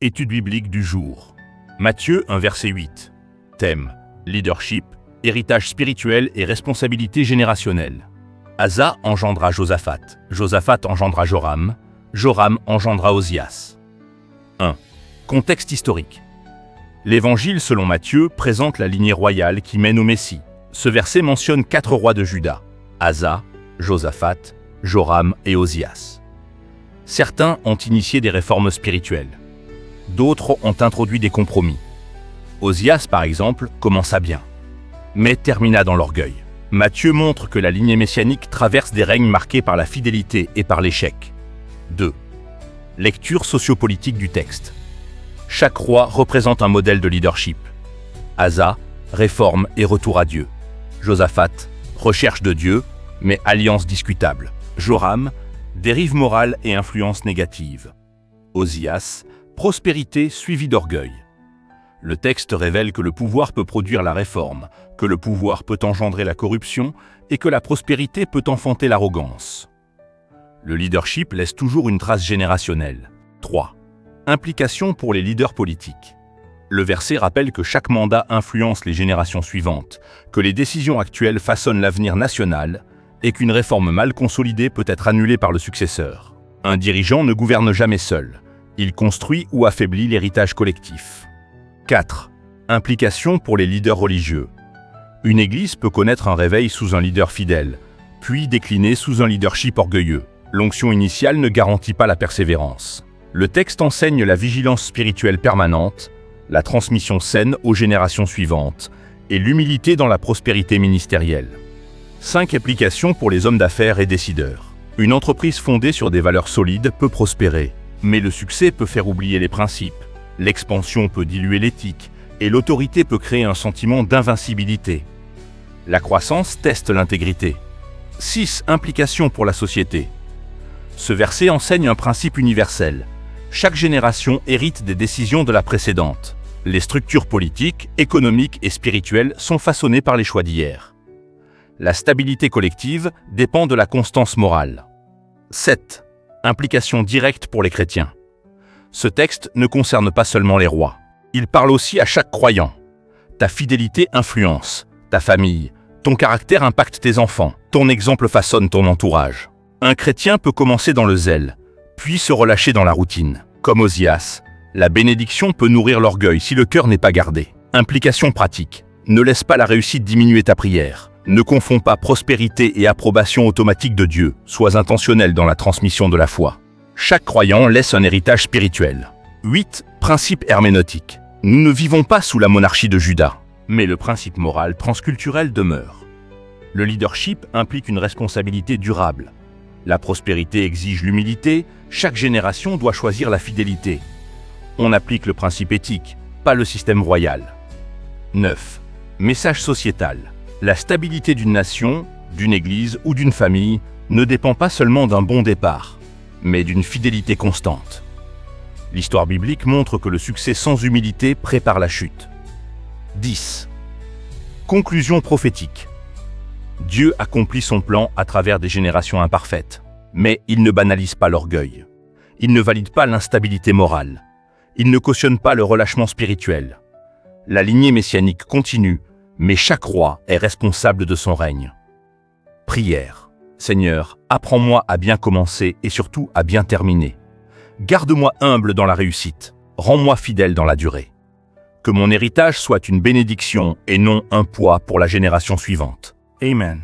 Étude biblique du jour. Matthieu 1 verset 8. Thème: leadership, héritage spirituel et responsabilité générationnelle. Asa engendra Josaphat, Josaphat engendra Joram, Joram engendra Osias. 1. Contexte historique. L'Évangile selon Matthieu présente la lignée royale qui mène au Messie. Ce verset mentionne 4 rois de Juda: Asa, Josaphat, Joram et Osias. Certains ont initié des réformes spirituelles. D'autres ont introduit des compromis. Osias, par exemple, commença bien, mais termina dans l'orgueil. Matthieu montre que la lignée messianique traverse des règnes marqués par la fidélité et par l'échec. 2. Lecture sociopolitique du texte. Chaque roi représente un modèle de leadership. Asa, réforme et retour à Dieu. Josaphat, recherche de Dieu, mais alliance discutable. Joram, dérive morale et influence négative. Osias, prospérité suivie d'orgueil. Le texte révèle que le pouvoir peut produire la réforme, que le pouvoir peut engendrer la corruption et que la prospérité peut enfanter l'arrogance. Le leadership laisse toujours une trace générationnelle. 3. Implication pour les leaders politiques. Le verset rappelle que chaque mandat influence les générations suivantes, que les décisions actuelles façonnent l'avenir national et qu'une réforme mal consolidée peut être annulée par le successeur. Un dirigeant ne gouverne jamais seul. Il construit ou affaiblit l'héritage collectif. 4. Implication pour les leaders religieux. Une église peut connaître un réveil sous un leader fidèle, puis décliner sous un leadership orgueilleux. L'onction initiale ne garantit pas la persévérance. Le texte enseigne la vigilance spirituelle permanente, la transmission saine aux générations suivantes et l'humilité dans la prospérité ministérielle. 5 applications pour les hommes d'affaires et décideurs. Une entreprise fondée sur des valeurs solides peut prospérer, mais le succès peut faire oublier les principes. L'expansion peut diluer l'éthique et l'autorité peut créer un sentiment d'invincibilité. La croissance teste l'intégrité. 6 implications pour la société. Ce verset enseigne un principe universel. Chaque génération hérite des décisions de la précédente. Les structures politiques, économiques et spirituelles sont façonnées par les choix d'hier. La stabilité collective dépend de la constance morale. 7. Implication directe pour les chrétiens. Ce texte ne concerne pas seulement les rois. Il parle aussi à chaque croyant. Ta fidélité influence ta famille. Ton caractère impacte tes enfants. Ton exemple façonne ton entourage. Un chrétien peut commencer dans le zèle, puis se relâcher dans la routine. Comme Osias, la bénédiction peut nourrir l'orgueil si le cœur n'est pas gardé. Implication pratique. Ne laisse pas la réussite diminuer ta prière. Ne confonds pas prospérité et approbation automatique de Dieu. Sois intentionnel dans la transmission de la foi. Chaque croyant laisse un héritage spirituel. 8. Principe herméneutique. Nous ne vivons pas sous la monarchie de Juda, mais le principe moral transculturel demeure. Le leadership implique une responsabilité durable. La prospérité exige l'humilité, chaque génération doit choisir la fidélité. On applique le principe éthique, pas le système royal. 9. Message sociétal. La stabilité d'une nation, d'une église ou d'une famille ne dépend pas seulement d'un bon départ, mais d'une fidélité constante. L'histoire biblique montre que le succès sans humilité prépare la chute. 10. Conclusion prophétique. Dieu accomplit son plan à travers des générations imparfaites, mais il ne banalise pas l'orgueil. Il ne valide pas l'instabilité morale. Il ne cautionne pas le relâchement spirituel. La lignée messianique continue, mais chaque roi est responsable de son règne. Prière. Seigneur, apprends-moi à bien commencer et surtout à bien terminer. Garde-moi humble dans la réussite. Rends-moi fidèle dans la durée. Que mon héritage soit une bénédiction et non un poids pour la génération suivante. Amen.